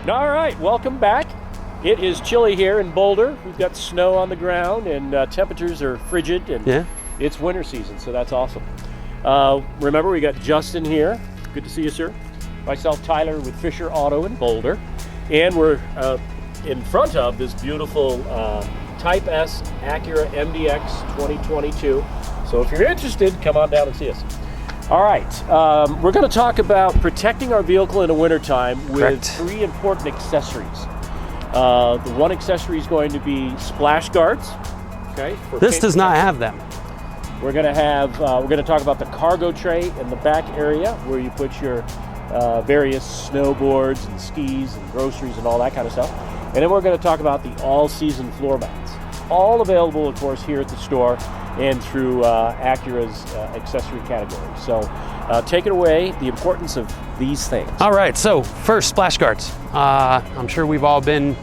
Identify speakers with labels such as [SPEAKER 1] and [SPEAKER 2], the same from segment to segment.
[SPEAKER 1] All right, welcome back. It is chilly here in Boulder. We've got snow on the ground and temperatures are frigid, and it's winter season, so that's awesome. Remember, we got Justin here. Good to see you, sir. Myself, Tyler, with Fisher Auto in Boulder. And we're in front of this beautiful Type S Acura MDX 2022. So if you're interested, come on down and see us. All right, we're going to talk about protecting our vehicle in the wintertime with three important accessories. The one accessory is going to be splash guards. Okay.
[SPEAKER 2] This does not have them.
[SPEAKER 1] We're going to have. We're going to talk about the cargo tray in the back area where you put your various snowboards and skis and groceries and all that kind of stuff. And then we're going to talk about the all-season floor mats. All available, of course, here at the store and through Acura's accessory category. So take it away, the importance of these things.
[SPEAKER 2] All right, so first, splash guards. I'm sure we've all been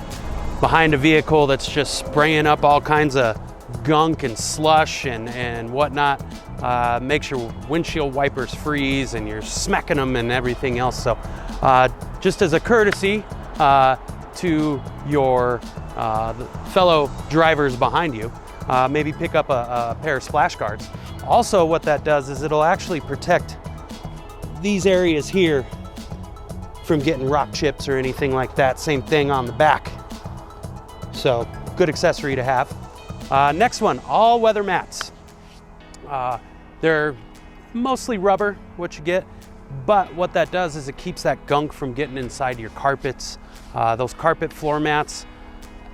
[SPEAKER 2] behind a vehicle that's just spraying up all kinds of gunk and slush and whatnot. Makes your windshield wipers freeze and you're smacking them and everything else. So just as a courtesy to your fellow drivers behind you, maybe pick up a pair of splash guards. Also, what that does is it'll actually protect these areas here from getting rock chips or anything like that. Same thing on the back. So good accessory to have. Next one, AllWeather Mats. They're mostly rubber, what you get, but what that does is it keeps that gunk from getting inside your carpets. Those carpet floor mats,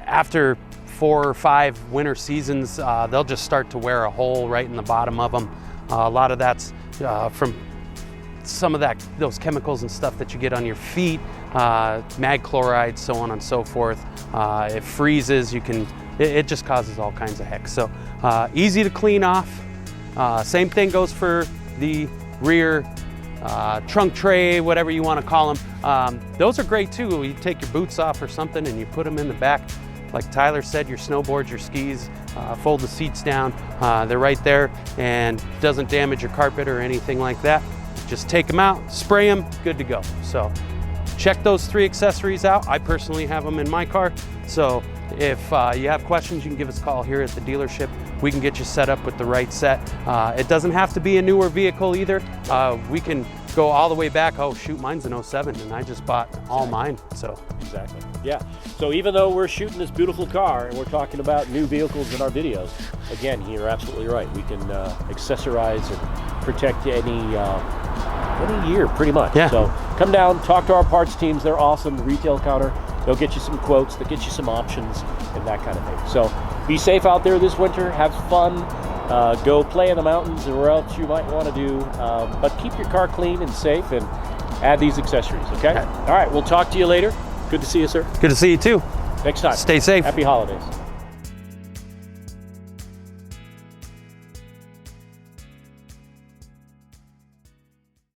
[SPEAKER 2] after 4 or 5 winter seasons, they'll just start to wear a hole right in the bottom of them. A lot of that's from some of those chemicals and stuff that you get on your feet, mag chloride, so on and so forth. It freezes, it just causes all kinds of heck. So easy to clean off. Same thing goes for the rear trunk tray, whatever you want to call them. Those are great too. You take your boots off or something and you put them in the back. Like Tyler said, your snowboards, your skis, fold the seats down. They're right there and doesn't damage your carpet or anything like that. Just take them out, spray them, good to go. So check those 3 accessories out. I personally have them in my car. So if you have questions, you can give us a call here at the dealership. We can get you set up with the right set. It doesn't have to be a newer vehicle either. We can go all the way back. Oh shoot, mine's an 07 and I just bought all mine. So
[SPEAKER 1] exactly, yeah. So even though we're shooting this beautiful car and we're talking about new vehicles in our videos, again, you're absolutely right. We can accessorize and protect any year pretty much.
[SPEAKER 2] Yeah.
[SPEAKER 1] So come down, talk to our parts teams. They're awesome. The retail counter, they'll get you some quotes, they'll get you some options and that kind of thing. So be safe out there this winter, have fun, go play in the mountains or where else you might want to do, but keep your car clean and safe and add these accessories, okay? All right, we'll talk to you later. Good to see you, sir.
[SPEAKER 2] Good to see you too.
[SPEAKER 1] Next time.
[SPEAKER 2] Stay safe.
[SPEAKER 1] Happy holidays.